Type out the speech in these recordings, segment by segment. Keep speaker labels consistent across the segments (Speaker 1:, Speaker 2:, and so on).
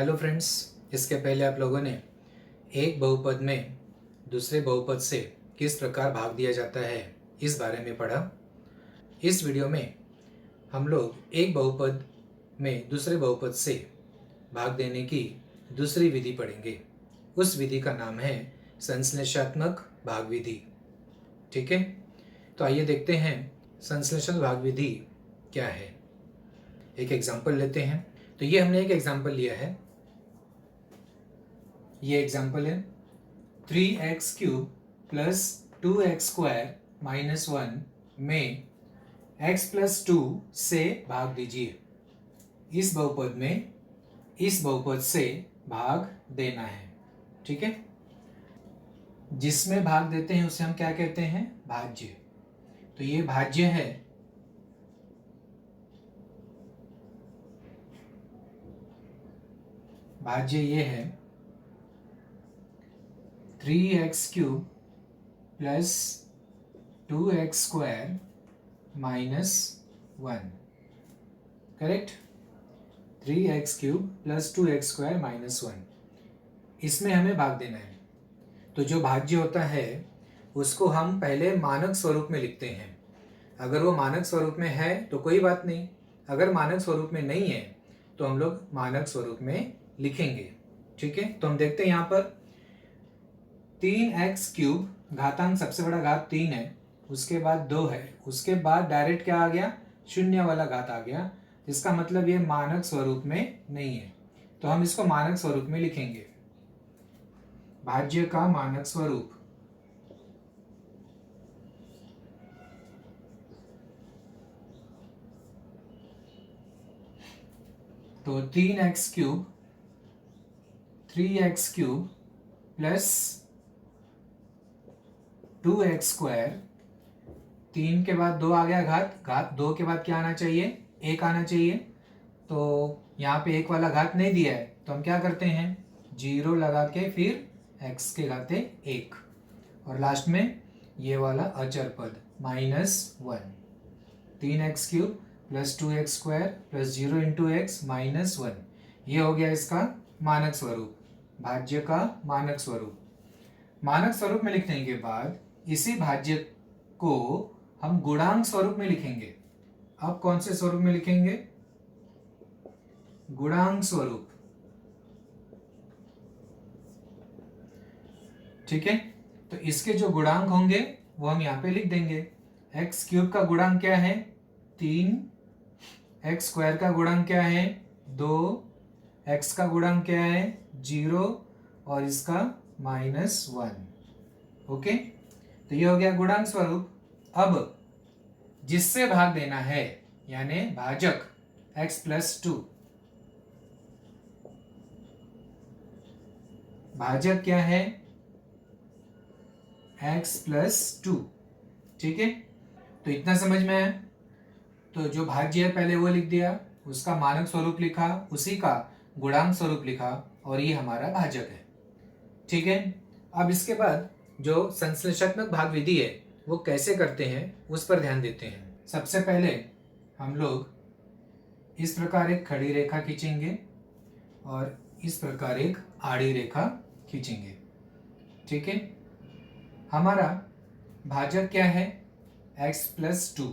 Speaker 1: Hello friends, इसके पहले आप लोगों ने एक बहुपद में दूसरे बहुपद से किस प्रकार भाग दिया जाता है इस बारे में पढ़ा। इस वीडियो में हम लोग एक बहुपद में दूसरे बहुपद से भाग देने की दूसरी विधि पढ़ेंगे। उस विधि का नाम है संश्लेषणात्मक भाग विधि। ठीक है, तो आइए देखते हैं संश्लेषण भाग विधि क्या है। एक एग्जाम्पल लेते हैं। तो ये हमने एक एग्जाम्पल लिया है। ये एग्जाम्पल है 3x³ प्लस 2x² माइनस 1 में x प्लस 2 से भाग दीजिए। इस बहुपद में इस बहुपद से भाग देना है। ठीक है, जिसमें भाग देते हैं उसे हम क्या कहते हैं? भाज्य। तो ये भाज्य है। भाज्य ये है 3x³ plus 2x² minus 1। Correct, 3x³ plus 2x² minus 1, इसमें हमें भाग देना है। तो जो भाज्य होता है उसको हम पहले मानक स्वरूप में लिखते हैं। अगर वो मानक स्वरूप में है तो कोई बात नहीं, अगर मानक स्वरूप में नहीं है तो हम लोग मानक स्वरूप में लिखेंगे। ठीक है, तो हम देखते हैं यहाँ पर 3x³ घातांक सबसे बड़ा घात 3 है, उसके बाद 2 है, उसके बाद डायरेक्ट क्या आ गया? शून्य वाला घात आ गया, जिसका मतलब ये मानक स्वरूप में नहीं है। तो हम इसको मानक स्वरूप में लिखेंगे। भाज्य का मानक स्वरूप। तो 3x³ प्लस 2x², 3 के बाद 2 आ गया घात 2 के बाद क्या आना चाहिए? 1 आना चाहिए। तो यहाँ पे 1 वाला घात नहीं दिया है, तो हम क्या करते हैं? 0 लगा के फिर x के घाते 1 और लास्ट में ये वाला अचर पद minus 1। 3x³ plus 2x² plus 0 into x minus 1, ये हो गया इसका मानक स्वरूप, भाज्य का मानक स्वरूप। मानक स्वरूप में लिखने के बाद इसी भाज्य को हम गुणांक स्वरूप में लिखेंगे। अब कौन से स्वरूप में लिखेंगे? गुणांक स्वरूप। ठीक है, तो इसके जो गुणांक होंगे वो हम यहाँ पे लिख देंगे। x³ का गुणांक क्या है? 3, x² का गुणांक क्या है? 2, x का गुणांक क्या है? 0 और इसका माइनस 1। ओके, तो ये हो गया गुणांक स्वरूप। अब जिससे भाग देना है यानी भाजक x प्लस 2, भाजक क्या है? x plus 2। ठीक है, तो इतना समझ में आया। तो जो भाज्य है पहले वो लिख दिया, उसका मानक स्वरूप लिखा, उसी का गुणांक स्वरूप लिखा और ये हमारा भाजक है। ठीक है, अब इसके बाद जो संश्लेषणात्मक भाग विधि है वो कैसे करते हैं उस पर ध्यान देते हैं। सबसे पहले हम लोग इस प्रकार एक खड़ी रेखा खींचेंगे और इस प्रकार एक आड़ी रेखा खींचेंगे। ठीक है, हमारा भाजक क्या है? x plus 2।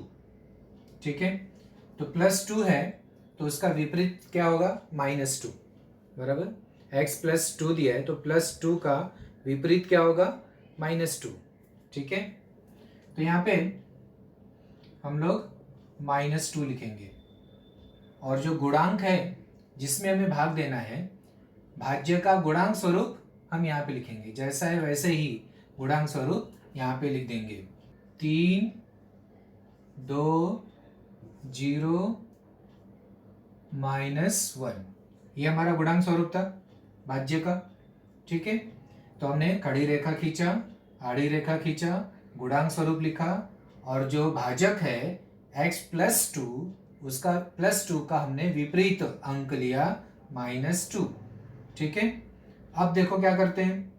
Speaker 1: ठीक है, तो प्लस 2 है तो उसका विपरीत क्या होगा? माइनस 2। बराबर, x प्लस 2 दिया है तो प्लस 2 का विपरीत क्या होगा? माइनस 2। ठीक है, तो यहाँ पे हम लोग माइनस 2 लिखेंगे और जो गुणांक है जिसमें हमें भाग देना है, भाज्य का गुणांक स्वरूप हम यहाँ पे लिखेंगे। जैसा है वैसे ही गुणांक स्वरूप यहाँ पे लिख देंगे। 3, 2, 0 माइनस 1, ये हमारा गुणांक स्वरूप था भाज्य का। ठीक है, तो हमने खड़ी रेखा खींचा, आड़ी रेखा खींचा, गुणांक स्वरूप लिखा और जो भाजक है x प्लस 2, उसका प्लस 2 का हमने विपरीत अंक लिया माइनस 2। ठीक है, अब देखो क्या करते हैं।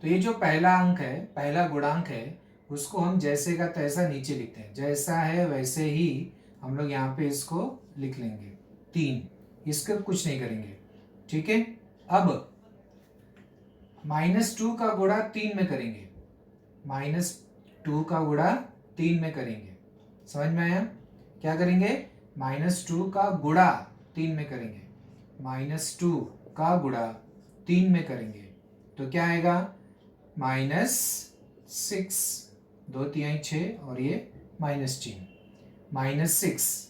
Speaker 1: तो ये जो पहला अंक है, पहला गुणांक है, उसको हम जैसे का तैसा नीचे लिखते हैं। जैसा है वैसे ही हम लोग यहाँ पे इसको लिख लेंगे 3, इसको कुछ नहीं करेंगे। ठीक है। अब -2 का गुणा 3 में करेंगे, -2 का गुणा 3 में करेंगे। समझ में आया? क्या करेंगे? -2 का गुणा 3 में करेंगे, -2 का गुणा 3 में करेंगे तो क्या आएगा? -6, 2 तिहाई 6 और ये -3, -6।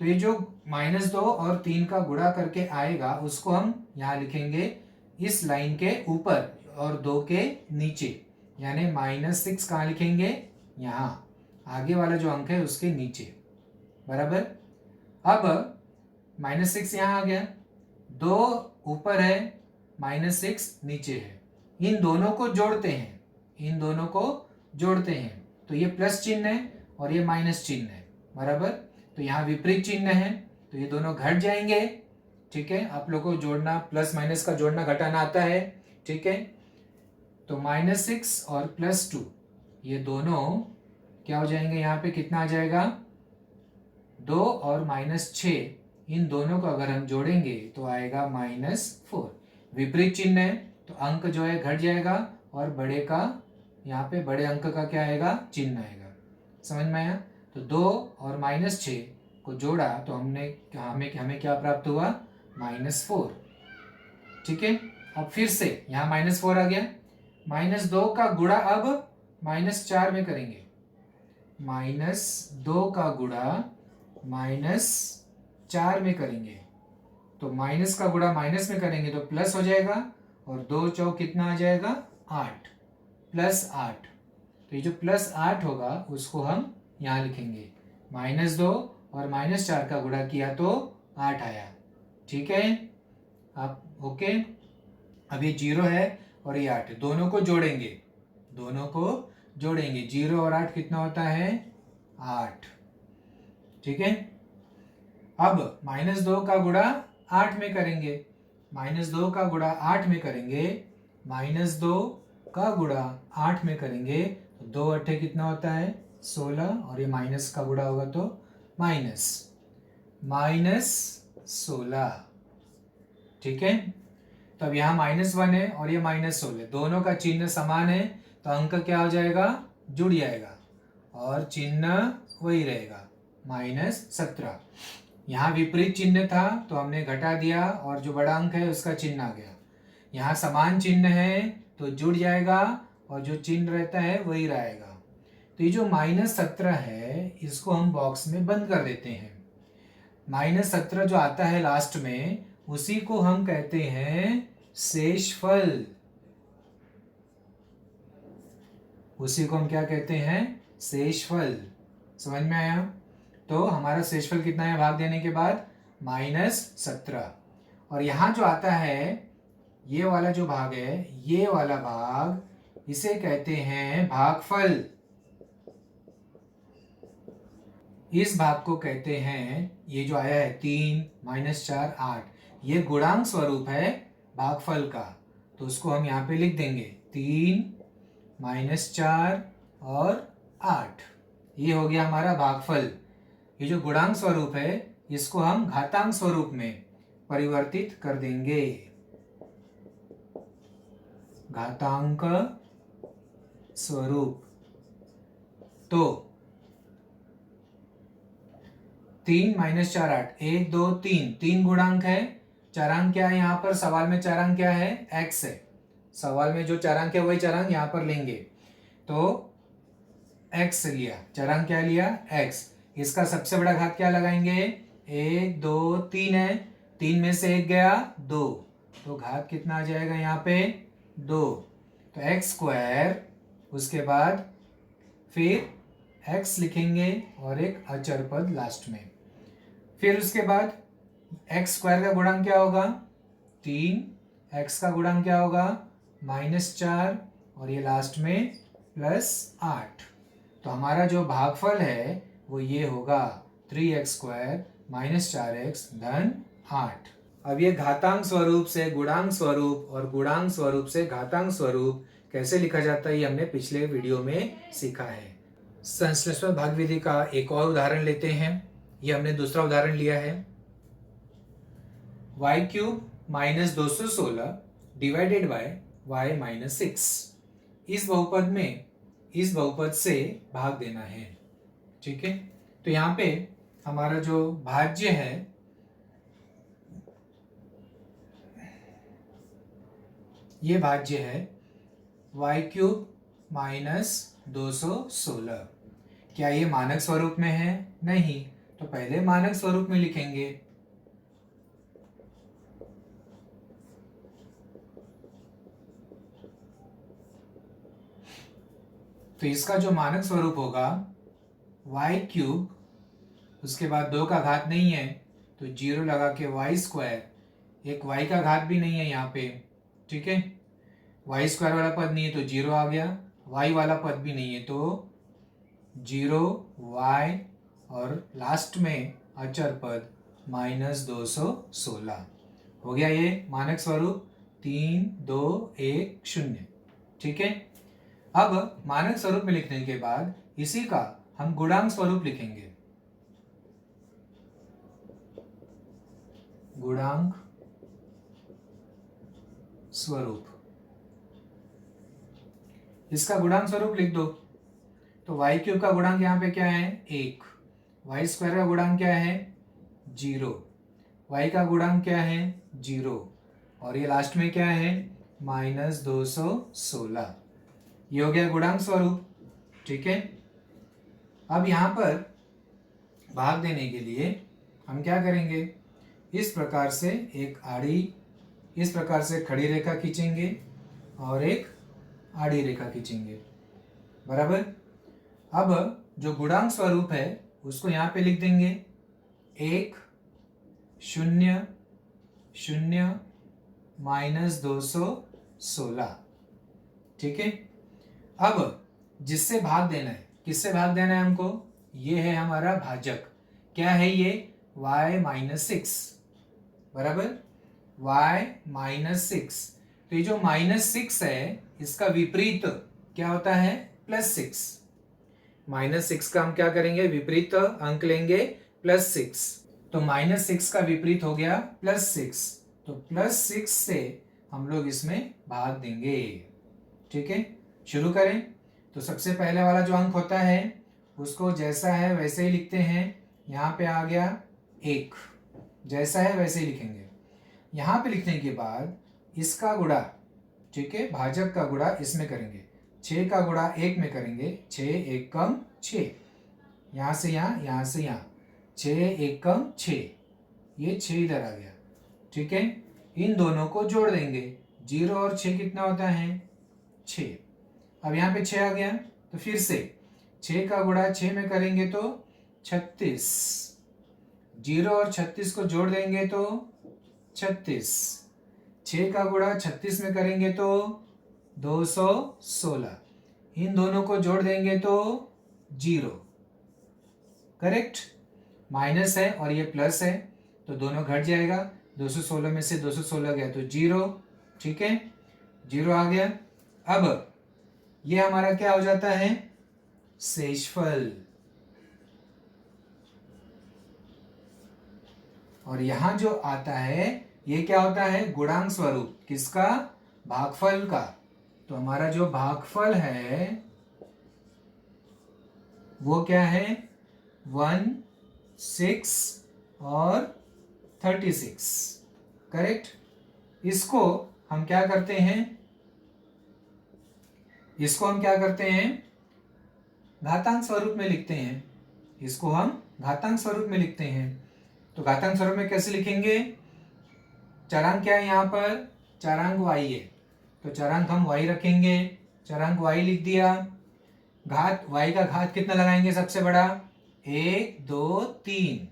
Speaker 1: तो ये जो -2 और 3 का गुणा करके आएगा उसको हम यहाँ लिखेंगे इस लाइन के ऊपर और 2 के नीचे, यानी -6 कहाँ लिखेंगे? यहाँ आगे वाला जो अंक है उसके नीचे, बराबर। अब -6 यहाँ आ गया, 2 ऊपर है, -6 नीचे है, इन दोनों को जोड़ते हैं, इन दोनों को जोड़ते हैं तो ये प्लस चिन्ह है और ये माइनस चिन्ह है, बराबर। तो यहाँ विपरीत चिन्ह है तो ये दोनों घट जाएंगे, ठीक है। आप लोग को जोड़ना, प्लस माइनस का जोड़ना घटाना आता है, ठीक है। तो -6 और +2 ये दोनों क्या हो जाएंगे? यहाँ पे कितना आ जाएगा? 2 और -6, इन दोनों को अगर हम जोड़ेंगे तो आएगा -4। विपरीत चिन्ह है तो अंक जो है घट जाएगा और बड़े का, यहाँ पे बड़े अंक का क्या आएगा? चिन्ह आएगा। समझ में आया? तो 2 और -6 को जोड़ा तो हमें क्या प्राप्त हुआ? -4, ठीक है। अब फिर से यहाँ -4 आ गया, -2 का गुणा अब -4 में करेंगे, -2 का गुणा -4 में करेंगे तो माइनस का गुणा माइनस में करेंगे तो प्लस हो जाएगा और 2 चौक कितना आ जाएगा? 8, +8। तो ये जो +8 होगा उसको हम यहाँ लिखेंगे, -2 और -4 का गुणा किया तो 8 आया, ठीक है। आप ओके। अब ये 0 है और ये 8 है, दोनों को जोड़ेंगे, दोनों को जोड़ेंगे, 0 और 8 कितना होता है? 8, ठीक है। अब -2 का गुणा 8 में करेंगे, -2 का गुणा 8 में करेंगे, -2 का गुणा 8 में करेंगे तो 2 अट्ठे कितना होता है? 16 और ये माइनस का गुणा होगा तो -16, ठीक है। तो अब यहाँ -1 है और ये -16, दोनों का चिन्ह समान है तो अंक क्या हो जाएगा? जुड़ जाएगा और चिन्ह वही रहेगा, -17। यहाँ विपरीत चिन्ह था तो हमने घटा दिया और जो बड़ा अंक है उसका चिन्ह आ गया। यहाँ समान चिन्ह है तो जुड़ जाएगा और जो चिन्ह रहता है वही रहेगा। तो ये जो -17 है इसको हम बॉक्स में बंद कर देते हैं। -17 जो आता है लास्ट में उसी को हम कहते हैं शेषफल, उसी को हम क्या कहते हैं? शेषफल। समझ में आया? तो हमारा शेषफल कितना है भाग देने के बाद? -17। और यहाँ जो आता है ये वाला जो भाग है, ये वाला भाग, इसे कहते हैं भागफल। इस भाग को कहते हैं, ये जो आया है 3, -4, 8, ये गुणांक स्वरूप है भागफल का, तो उसको हम यहाँ पे लिख देंगे 3, -4 और 8, ये हो गया हमारा भागफल। ये जो गुणांक स्वरूप है इसको हम घातांक स्वरूप में परिवर्तित कर देंगे, घातांक स्वरूप। तो 3 -4 8, 1 2 3, 3 गुणांक है। चारांक क्या है? यहाँ पर सवाल में चारांक क्या है? x है। सवाल में जो चारांक है वही चारांक यहाँ पर लेंगे, तो x लिया, चारांक क्या लिया? x। इसका सबसे बड़ा घात क्या लगाएंगे? 1 2 3 है, 3 में से 1 गया 2, तो घात कितना आ जाएगा यहाँ पे? 2। तो x², उसके बाद फिर x लिखेंगे और एक अचर पद लास्ट में। फिर उसके बाद x² का गुणांक क्या होगा? 3, x का गुणांक क्या होगा? -4 और ये लास्ट में +8। तो हमारा जो भागफल है वो ये होगा 3x² - 4x धन 8। अब ये घातांक स्वरूप से गुणांक स्वरूप और गुणांक स्वरूप से घातांक स्वरूप कैसे लिखा जाता है ये हमने पिछले वीडियो में सीखा है। संश्लेषण भाग विधि का एक और उदाहरण लेते हैं। ये हमने दूसरा उदाहरण लिया है, y³ -216 divided by y minus 6। इस बहुपद से भाग देना है। ठीक है, तो यहाँ पे हमारा जो भाज्य है ये भाज्य है y³ माइनस 216। क्या ये मानक स्वरूप में है? नहीं, तो पहले मानक स्वरूप में लिखेंगे। तो इसका जो मानक स्वरूप होगा y³, उसके बाद 2 का घात नहीं है तो 0 लगा के y², एक y का घात भी नहीं है यहाँ पे। ठीक है, y² वाला पद नहीं है तो 0 आ गया, y वाला पद भी नहीं है तो 0 y, और लास्ट में अचर पद -216 हो गया। ये मानक स्वरूप 3 2 1 0। ठीक है, अब मानक स्वरूप में लिखने के बाद इसी का हम गुणांक स्वरूप लिखेंगे। गुणांक स्वरूप, इसका गुणांक स्वरूप लिख दो। तो y³ का गुणांक यहाँ पे क्या है? 1। y² का गुणांक क्या है? 0। y का गुणांक क्या है? 0। और ये लास्ट में क्या है? -216। ये हो गया गुणांक स्वरूप। ठीक है, अब यहाँ पर भाग देने के लिए हम क्या करेंगे? इस प्रकार से इस प्रकार से खड़ी रेखा खींचेंगे और एक आड़ी रेखा खींचेंगे, बराबर। अब जो गुणांक स्वरूप है उसको यहाँ पे लिख देंगे 1 0 0 -216। ठीक है, अब जिससे भाग देना है, किससे भाग देना है हमको? ये है हमारा भाजक। क्या है ये? y माइनस 6, बराबर, y माइनस 6। तो ये जो -6 है इसका विपरीत क्या होता है? +6। -6 का हम क्या करेंगे? विपरीत अंक लेंगे, +6। तो -6 का विपरीत हो गया +6, तो +6 से हम लोग इसमें भाग देंगे। ठीक है, शुरू करें। तो सबसे पहले वाला जो अंक होता है उसको जैसा है वैसे ही लिखते हैं। यहाँ पे आ गया 1, जैसा है वैसे ही लिखेंगे। यहाँ पे लिखने के बाद इसका गुणा, ठीक है, भाजक का गुणा इसमें करेंगे। 6 का गुणा 1 में करेंगे, 6 1 कम 6, यहाँ से यहाँ, यहाँ से यहाँ, 6 1 कम 6, ये 6 इधर आ गया। ठीक है, इन दोनों को जोड़ देंगे। 0 और 6 कितना होता है? 6। अब यहाँ पे 6 आ गया, तो फिर से 6 का गुणा 6 में करेंगे तो 36, 0 और 36 को जोड़ देंगे तो 36, 6 का गुणा 36 में करेंगे तो 216, इन दोनों को जोड़ देंगे तो 0, करेक्ट। माइनस है और ये प्लस है तो दोनों घट जाएगा, 216 में से 216 गया तो 0। ठीक है, 0 आ गया। अब ये हमारा क्या हो जाता है? शेषफल। और यहां जो आता है ये क्या होता है? गुणांक स्वरूप। किसका? भागफल का। तो हमारा जो भागफल है वो क्या है? 1 6 और 36, करेक्ट। इसको हम क्या करते हैं? घातांक स्वरूप में लिखते हैं। इसको हम घातांक स्वरूप में लिखते हैं। तो घातांक स्वरूप में कैसे लिखेंगे? चरांक क्या है यहाँ पर? चरांक y है, तो चरांक हम y रखेंगे, चरांक y लिख दिया। घात y का घात कितना लगाएंगे? सबसे बड़ा 1 2 3,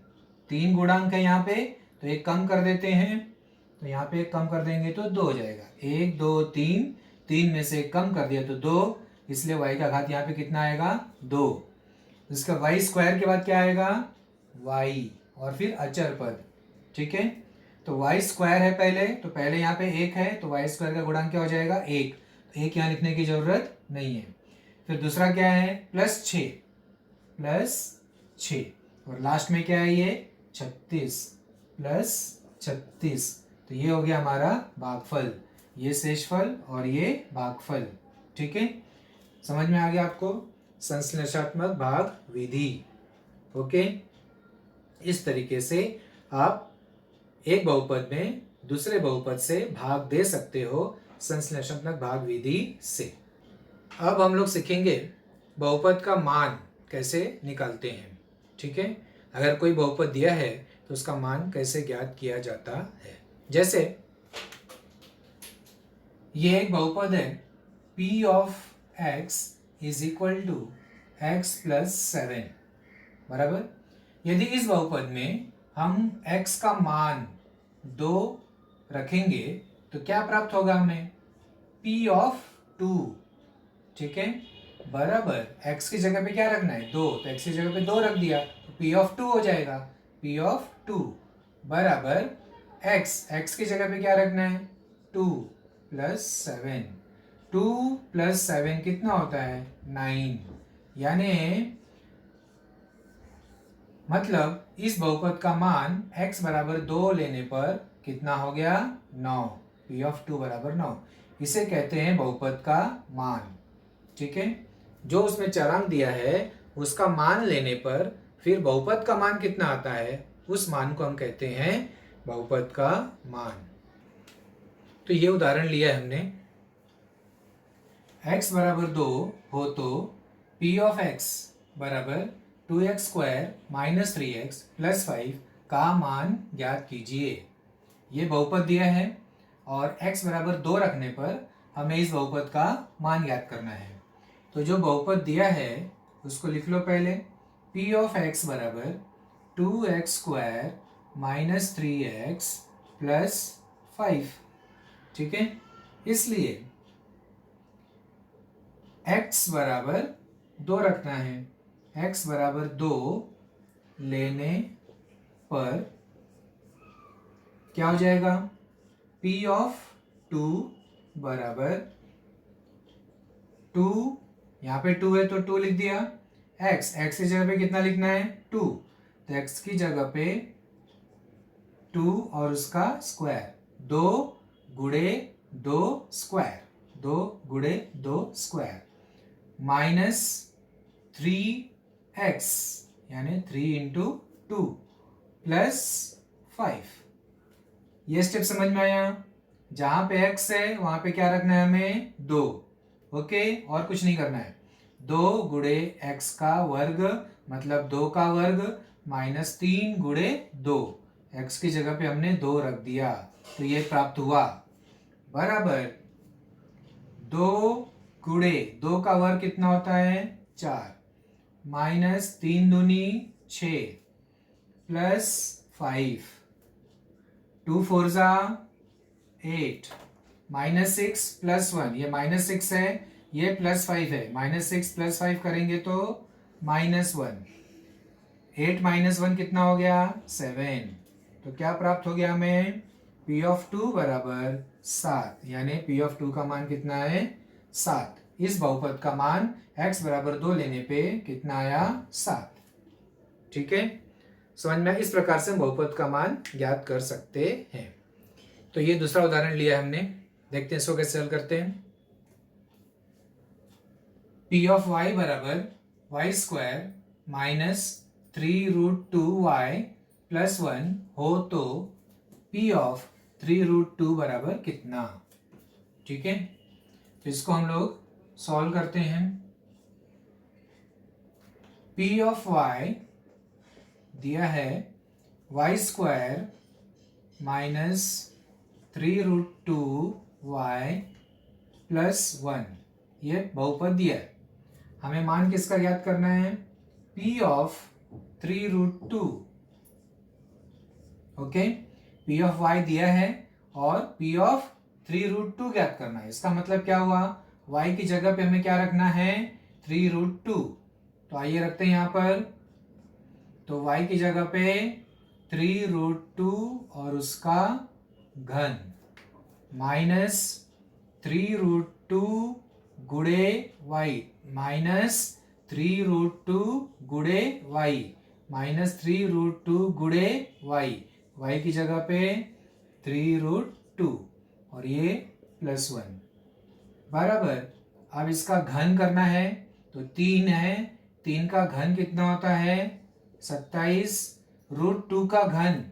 Speaker 1: 3 गुणांक है यहाँ पे, तो एक कम कर देते हैं। तो यहाँ पे एक कम कर देंगे तो 2 हो जाएगा। 1 2 3, 3 में से एक कम कर दिया तो 2, इसलिए y का घात यहाँ पे कितना आएगा? 2। इसका y² के बाद क्या आएगा? y, और फिर अचर पद। ठीक है, तो y² है पहले, तो पहले यहाँ पे 1 है, तो y² का गुणांक क्या हो जाएगा? 1। तो 1 यहाँ लिखने की जरूरत नहीं है। फिर दूसरा क्या है? +6, और लास्ट में क्या है? ये 36, +36। तो ये हो गया हमारा भागफल, ये शेषफल और ये भागफल। ठीक है, समझ में आ गया आपको संश्लेषणात्मक भाग विधि। ओके, इस तरीके से आप एक बहुपद में दूसरे बहुपद से भाग दे सकते हो संश्लेषणात्मक भाग विधि से। अब हम लोग सीखेंगे बहुपद का मान कैसे निकालते हैं। ठीक है, अगर कोई बहुपद दिया है तो उसका मान कैसे ज्ञात किया जाता है। जैसे ये एक बहुपद है p of x is equal to x plus 7, बराबर। यदि इस बहुपद में हम x का मान 2 रखेंगे तो क्या प्राप्त होगा हमें, p ऑफ 2। ठीक है, बराबर x की जगह पे क्या रखना है, 2, तो x की जगह पे 2 रख दिया तो p ऑफ 2 हो जाएगा, p ऑफ 2 बराबर x की जगह पे क्या रखना है, 2 प्लस 7। 2 प्लस 7 कितना होता है, 9। यानी मतलब इस बहुपद का मान x बराबर 2 लेने पर कितना हो गया, 9, p ऑफ 2 बराबर 9। इसे कहते हैं बहुपद का मान। ठीक है, जो उसमें चरांक दिया है उसका मान लेने पर फिर बहुपद का मान कितना आता है, उस मान को हम कहते हैं बहुपद का मान। तो ये उदाहरण लिया है हमने, x बराबर 2 हो तो p ऑफ x बराबर 2x square minus 3x plus 5 का मान ज्ञात कीजिए। ये बहुपद दिया है और x बराबर 2 रखने पर हमें इस बहुपद का मान ज्ञात करना है। तो जो बहुपद दिया है उसको लिख लो पहले, p ऑफ x बराबर 2x square minus 3x plus 5। ठीक है, इसलिए x बराबर 2 रखना है, x बराबर 2 लेने पर क्या हो जाएगा, p ऑफ 2 बराबर 2, यहाँ पे 2 है तो 2 लिख दिया, x की जगह पे कितना लिखना है, 2, तो x की जगह पे 2 और उसका स्क्वायर, 2 गुणे 2 स्क्वायर, 2 गुणे 2 स्क्वायर माइनस 3x यानी 3 इंटू 2 प्लस 5। ये स्टेप समझ में आया। जहां पे x है वहां पे क्या रखना है हमें, 2। ओके, और कुछ नहीं करना है। 2 गुणे x का वर्ग मतलब 2 का वर्ग माइनस 3 गुणे 2, x की जगह पे हमने 2 रख दिया तो ये प्राप्त हुआ, बराबर 2 गुणे 2 का वर्ग कितना होता है, 4 माइनस 3 दूनी 6 प्लस 5, 2 4 जा 8 माइनस 6 प्लस 1, ये माइनस 6 है ये प्लस 5 है, माइनस 6 प्लस 5 करेंगे तो माइनस 1, 8 माइनस 1 कितना हो गया, 7। तो क्या प्राप्त हो गया हमें, p ऑफ 2 बराबर 7, यानी p ऑफ 2 का मान कितना है, 7। इस बहुपद का मान x बराबर 2 लेने पे कितना आया, 7। ठीक है, समझ में, इस प्रकार से हम बहुपद का मान ज्ञात कर सकते हैं। तो ये दूसरा उदाहरण लिया है हमने, देखते हैं इसको कैसे हल करते हैं। p ऑफ y बराबर y square minus 3 root 2y plus 1 हो तो p ऑफ 3 रूट 2 बराबर कितना। ठीक है, तो इसको हम लोग सॉल्व करते हैं। p ऑफ y दिया है y square minus 3 root 2y plus 1, ये बहुपद दिया है। हमें मान किसका ज्ञात करना है, p of 3 root 2। Okay, p of y दिया है और p ऑफ 3 रूट 2 ज्ञात करना है। इसका मतलब क्या हुआ, y की जगह पे हमें क्या रखना है, 3 रूट 2। तो आइए रखते हैं यहाँ पर, तो y की जगह पे 3 रूट 2 और उसका घन माइनस 3 रूट 2 गुणे y माइनस 3 रूट 2 गुणे y माइनस 3 रूट 2 गुणे y, y की जगह पे 3√2 और ये +1 बराबर। अब इसका घन करना है तो 3 है, 3 का घन कितना होता है 27, √2 का घन,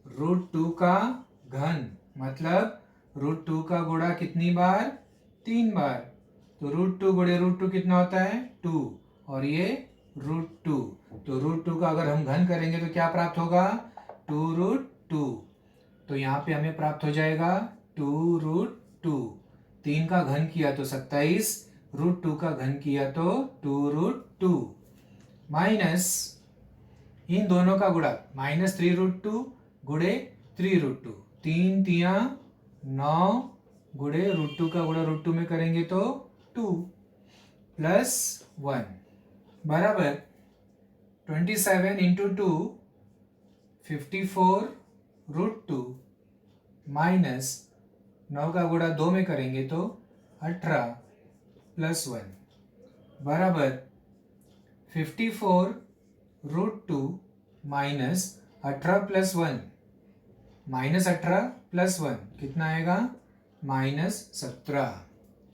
Speaker 1: √2 का घन मतलब √2 का गुणा कितनी बार 3 बार, तो √2 गुणे √2 कितना होता है 2 और ये √2, तो √2 का अगर हम घन करेंगे तो क्या प्राप्त होगा 2√2, तो यहाँ पे हमें प्राप्त हो जाएगा 2√2, 3 का घन किया तो 27, √2 का घन किया तो 2√2 माइनस इन दोनों का गुणा -3√2 गुणे 3√2, 3 तिया 9 गुणे √2 का गुणा √2 में करेंगे तो 2 +1 बराबर 27 इंटू 2 54√2 माइनस 9 का गुणा 2 में करेंगे तो 18 +1 बराबर 54√2 माइनस 18 +1, -18 +1 कितना आएगा -17।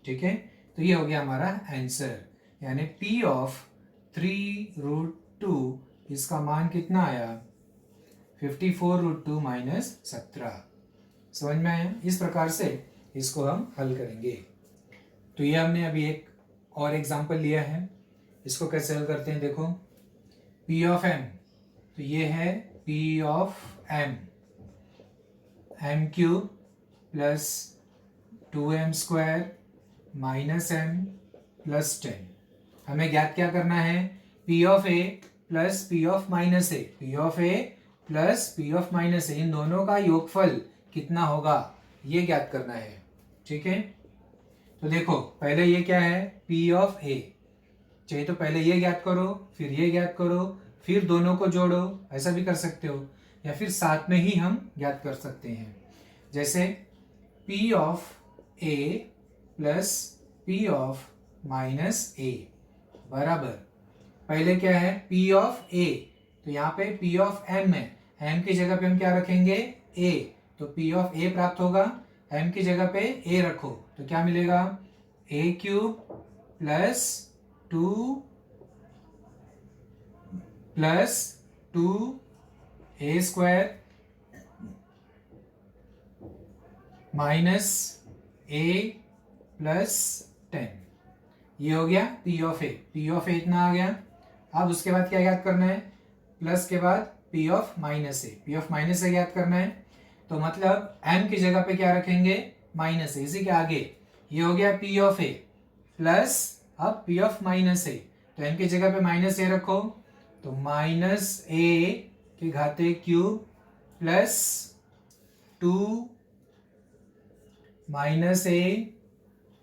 Speaker 1: ठीक है, तो ये हो गया हमारा आंसर, यानी P ऑफ 3√2 इसका मान कितना आया 54√2 -17। समझ में आया? इस प्रकार से इसको हम हल करेंगे। तो ये हमने अभी एक और एग्जांपल लिया है, इसको कैसे हल करते हैं देखो। P ऑफ m, तो ये है P of m, m³ plus 2m² minus m plus 10। हमें ज्ञात क्या करना है P of a plus P of minus a, P of a plus P of minus a, इन दोनों का योगफल कितना होगा ये ज्ञात करना है। ठीक है, तो देखो पहले ये क्या है P ऑफ a, चाहिए तो पहले ये ज्ञात करो फिर ये ज्ञात करो फिर दोनों को जोड़ो, ऐसा भी कर सकते हो, या फिर साथ में ही हम ज्ञात कर सकते हैं। जैसे P of a plus P of minus a बराबर, पहले क्या है P ऑफ a, तो यहाँ पे P ऑफ m है, m की जगह पे हम क्या रखेंगे a, तो P ऑफ a प्राप्त होगा, m की जगह पे a रखो तो क्या मिलेगा a³ plus 2 plus 2a² minus a plus 10, ये हो गया P of a। P of a इतना आ गया। अब उसके बाद क्या ज्ञात करना है, प्लस के बाद P of minus a, P of minus a ज्ञात करना है, तो मतलब m की जगह पे क्या रखेंगे माइनस a, इसी के आगे ये हो गया P ऑफ a प्लस अब P ऑफ माइनस a, तो m की जगह पे माइनस a रखो तो माइनस a के घाते क्यूब प्लस 2 माइनस a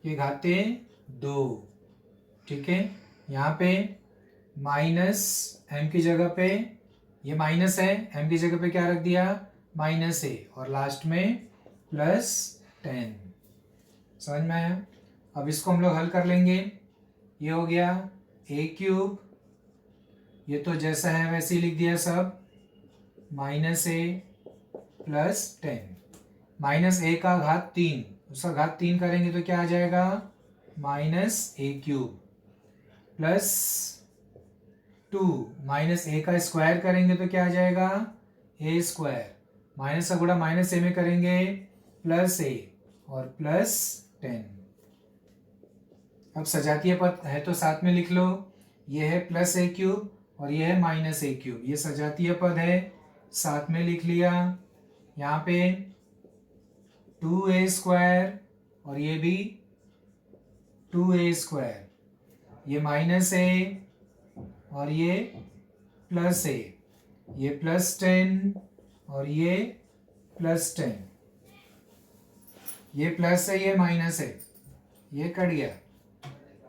Speaker 1: के घाते 2। ठीक है, यहाँ पे माइनस m की जगह पे ये माइनस है, m की जगह पे क्या रख दिया माइनस a और लास्ट में प्लस 10। समझ में आया? अब इसको हम लोग हल कर लेंगे। ये हो गया a³, ये तो जैसा है वैसे ही लिख दिया सब, minus a plus 10, minus a का घात 3, उसका घात 3 करेंगे तो क्या आ जाएगा minus a³ plus 2, minus a का स्क्वायर करेंगे तो क्या आ जाएगा a², माइनस का गुणा माइनस a में करेंगे प्लस a और प्लस 10। अब सजातीय पद है तो साथ में लिख लो, ये है प्लस a³ और ये है माइनस a³, ये सजातीय पद है साथ में लिख लिया। यहाँ पे 2a² और ये भी 2a², ये माइनस a और ये प्लस a, ये प्लस 10 और ये प्लस 10, ये प्लस है ये माइनस है, ये कट गया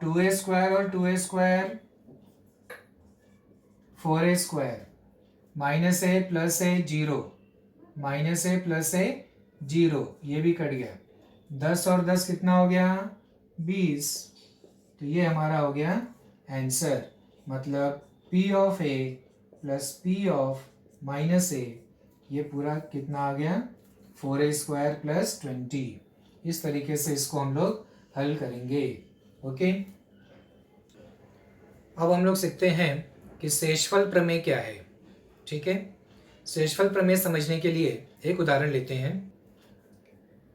Speaker 1: 2a² और 2a², 4a², minus a plus a 0, minus a plus a 0, ये भी कट गया। 10 और 10 कितना हो गया 20, तो ये हमारा हो गया आंसर, मतलब P of a plus P of minus a, ये पूरा कितना आ गया 4a² + 20। इस तरीके से इसको हम लोग हल करेंगे। ओके, अब हम लोग सीखते हैं कि शेषफल प्रमेय क्या है। ठीक है, शेषफल प्रमेय समझने के लिए एक उदाहरण लेते हैं।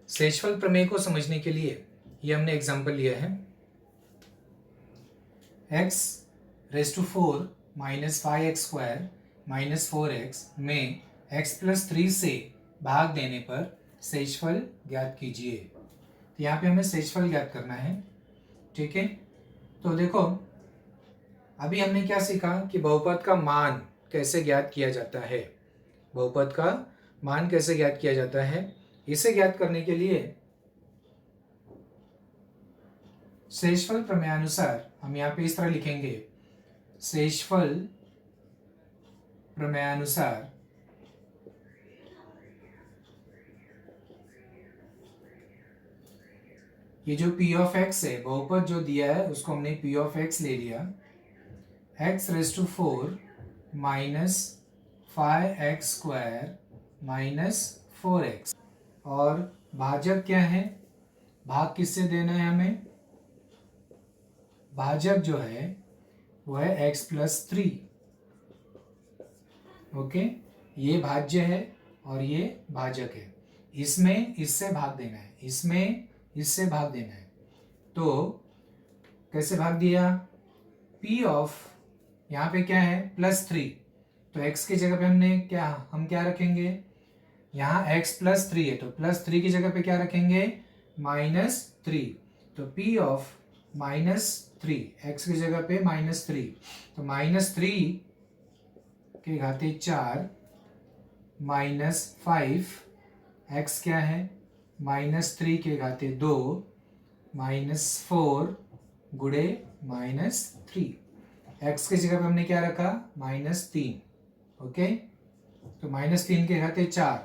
Speaker 1: शेषफल प्रमेय को समझने के लिए ये हमने एग्जाम्पल लिया है, x⁴ - 5x² - 4x में x + 3 से भाग देने पर शेषफल ज्ञात कीजिए। तो यहाँ पे हमें शेषफल ज्ञात करना है। ठीक है, तो देखो अभी हमने क्या सीखा कि बहुपद का मान कैसे ज्ञात किया जाता है। बहुपद का मान कैसे ज्ञात किया जाता है, इसे ज्ञात करने के लिए शेषफल प्रमेयानुसार हम यहाँ पे इस तरह लिखेंगे, शेषफल प्रमेयानुसार ये जो p ऑफ x है, बहुपद जो दिया है उसको हमने p ऑफ x ले लिया, x⁴ - 5x² - 4x, और भाजक क्या है, भाग किससे देना है हमें, भाजक जो है वो है x + 3। ओके, ये भाज्य है और ये भाजक है, इसमें इससे भाग देना है, इसमें इससे भाग देना है। तो कैसे भाग दिया, p ऑफ यहाँ पे क्या है +3, तो x की जगह पे हम क्या रखेंगे, यहाँ x + 3 है तो +3 की जगह पे क्या रखेंगे, -3, तो p ऑफ -3, x की जगह पे -3, तो -3 के घाते 4 -5, x क्या है -3 के घाते 2 -4 गुणे -3, x की जगह पे हमने क्या रखा -3। ओके, तो -3 के घाते 4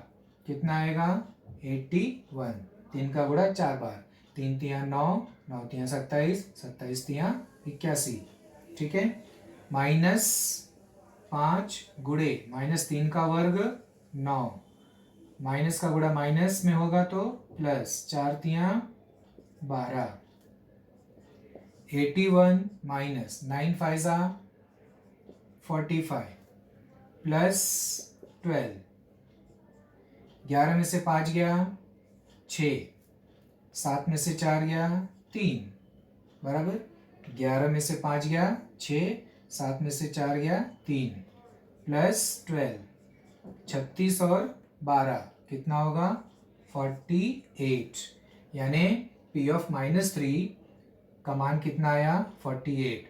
Speaker 1: कितना आएगा 81, 3 का गुणा 4 बार, 3 तिया 9, 9 तिया 27, 27 तिया 81। ठीक है, -5 गुणे -3 का वर्ग 9, माइनस का गुणा माइनस में होगा तो प्लस, 4 तिया 12, 81 माइनस 9 × 5 = 45 प्लस 12, 11 में से 5 गया 6, 7 में से 4 गया 3, बराबर 11 में से 5 गया 6, 7 में से 4 गया 3, प्लस 12, 36 और 12 कितना होगा 48, यानी p ऑफ -3 का मान कितना आया 48।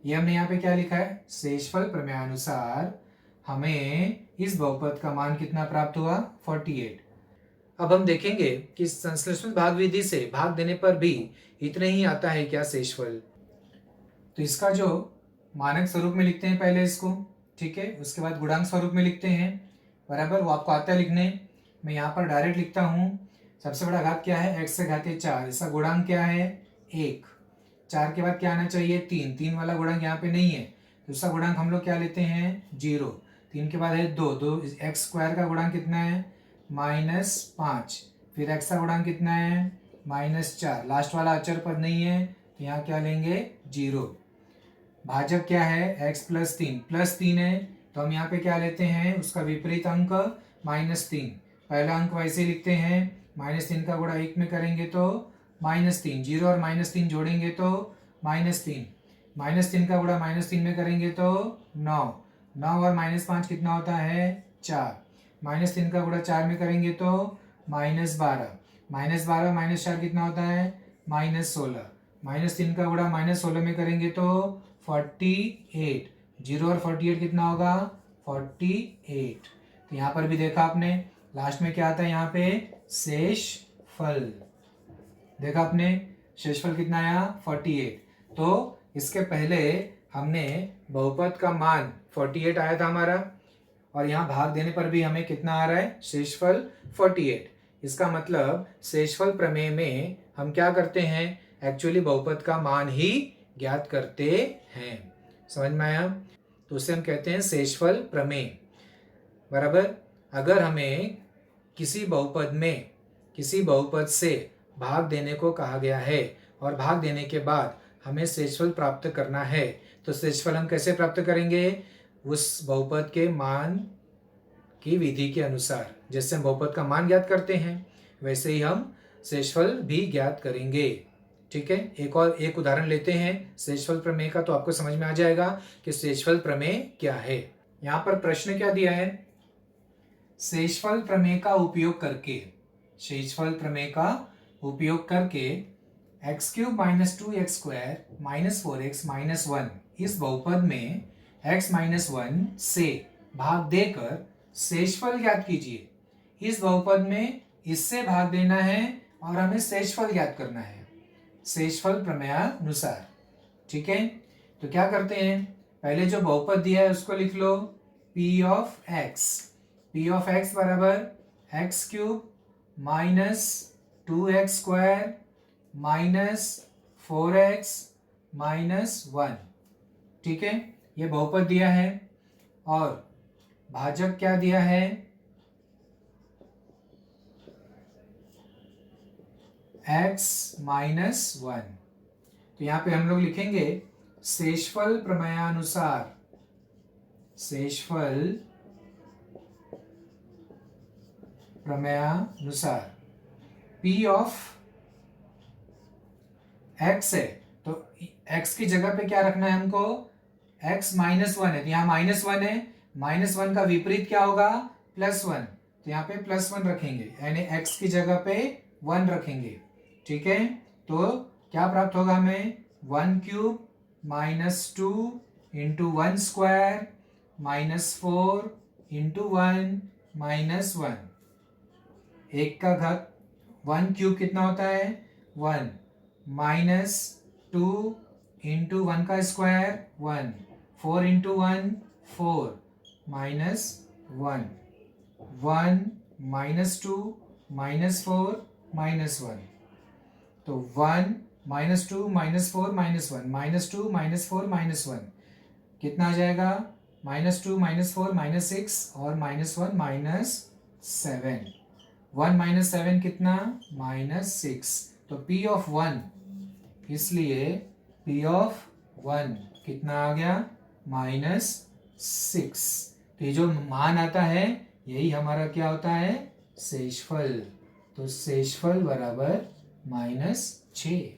Speaker 1: ये हमने यहाँ पे क्या लिखा है, शेषफल प्रमेयानुसार हमें इस बहुपद का मान कितना प्राप्त हुआ 48। अब हम देखेंगे कि संश्लेषण भाग विधि से भाग देने पर भी इतने ही आता है क्या शेषफल। तो इसका जो मानक स्वरूप में लिखते हैं पहले इसको, ठीक है, उसके बाद गुणांक स्वरूप में लिखते हैं, बराबर, वो आपको आता है लिखने, मैं यहाँ पर डायरेक्ट लिखता हूँ। सबसे बड़ा घात क्या है, x से घाते 4, इसका गुणांक क्या है 1, 4 के बाद क्या आना चाहिए 3, 3 वाला गुणांक यहाँ पे नहीं है तो इसका गुणांक हम लोग क्या लेते हैं 0, 3 के बाद है 2, x² का गुणांक कितना है -5, फिर x का गुणांक कितना है -4, लास्ट वाला अचर पद नहीं है तो यहाँ क्या लेंगे 0। भाजक क्या है x + 3, +3 है तो हम यहाँ पे क्या लेते हैं उसका विपरीत अंक -3, पहला अंक वैसे लिखते हैं, -3 का गुणा 1 में करेंगे तो -3, 0 और -3 जोड़ेंगे तो -3, -3 का गुणा -3 में करेंगे तो 9, 9 और -5 कितना होता है 4, -3 का गुणा 4 में करेंगे तो -12, -12 -4 कितना होता है -16, -3 का गुणा -16 में करेंगे तो 48, 0 और 48 कितना होगा 48। तो यहाँ पर भी देखा आपने, लास्ट में क्या आता है यहाँ पे शेषफल, देखा आपने शेषफल कितना आया 48। तो इसके पहले हमने बहुपद का मान 48 आया था हमारा, और यहाँ भाग देने पर भी हमें कितना आ रहा है शेषफल 48। इसका मतलब शेषफल प्रमेय में हम क्या करते हैं, एक्चुअली बहुपद का मान ही ज्ञात करते हैं। समझ में आया, तो उसे हम कहते हैं शेषफल प्रमेय, बराबर। अगर हमें किसी बहुपद से भाग देने को कहा गया है और भाग देने के बाद हमें शेषफल प्राप्त करना है। तो शेषफल हम कैसे प्राप्त करेंगे? उस बहुपद के मान की विधि के अनुसार। जैसे हम बहुपद का मान ज्ञात करते हैं वैसे ही हम शेषफल भी ज्ञात करेंगे। ठीक है, एक उदाहरण लेते हैं शेषफल प्रमेय का, तो आपको समझ में आ जाएगा कि शेषफल प्रमेय क्या है। यहाँ पर प्रश्न क्या दिया है? शेषफल प्रमेय का उपयोग करके x³ - 2x² - 4x - 1 इस बहुपद में x - 1 से भाग देकर शेषफल ज्ञात कीजिए। इस बहुपद में इससे भाग देना है और हमें शेषफल ज्ञात करना है शेषफल प्रमेयानुसार। ठीक है, तो क्या करते हैं, पहले जो बहुपद दिया है उसको लिख लो। p ऑफ x बराबर x³ - 2x² - 4x - 1। ठीक है, ये बहुपद दिया है और भाजक क्या दिया है? x - 1। तो यहां पे हम लोग लिखेंगे शेषफल प्रमेयानुसार p ऑफ x है, तो x की जगह पे क्या रखना है हमको? x - 1 है, तो यहाँ -1 है, -1 का विपरीत क्या होगा? +1, तो यहाँ पे +1 रखेंगे, यानी x की जगह पे 1 रखेंगे। ठीक है, तो क्या प्राप्त होगा हमें? 1³ - 2 × 1² - 4 × 1 - 1। एक का घात 1³ कितना होता है? 1 - 2 × 1 का स्क्वायर 1, 4 × 1 4 -1, 1 - 2 - 4 -1, तो 1 - 2 - 4 -1 -2 - 4 -1 कितना आ जाएगा? -2 - 4 -6 और -1 -7। 1 - 7 कितना? -6। तो P ऑफ 1, इसलिए P ऑफ 1 कितना आ गया? -6। तो ये जो मान आता है यही हमारा क्या होता है? शेषफल। तो शेषफल बराबर -6।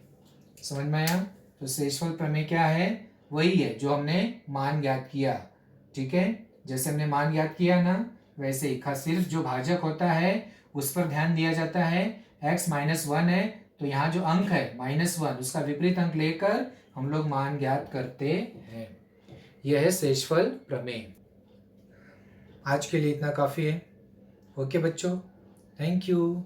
Speaker 1: समझ में आया? तो शेषफल प्रमेय क्या है? वही है जो हमने मान ज्ञात किया। ठीक है, जैसे हमने मान ज्ञात किया ना वैसे ही सिर्फ जो भाजक होता है उस पर ध्यान दिया जाता है। x - 1 है तो यहाँ जो अंक है -1 उसका विपरीत अंक लेकर हम लोग मान ज्ञात करते हैं। यह है शेषफल प्रमेय। आज के लिए इतना काफी है। ओके बच्चों, थैंक यू।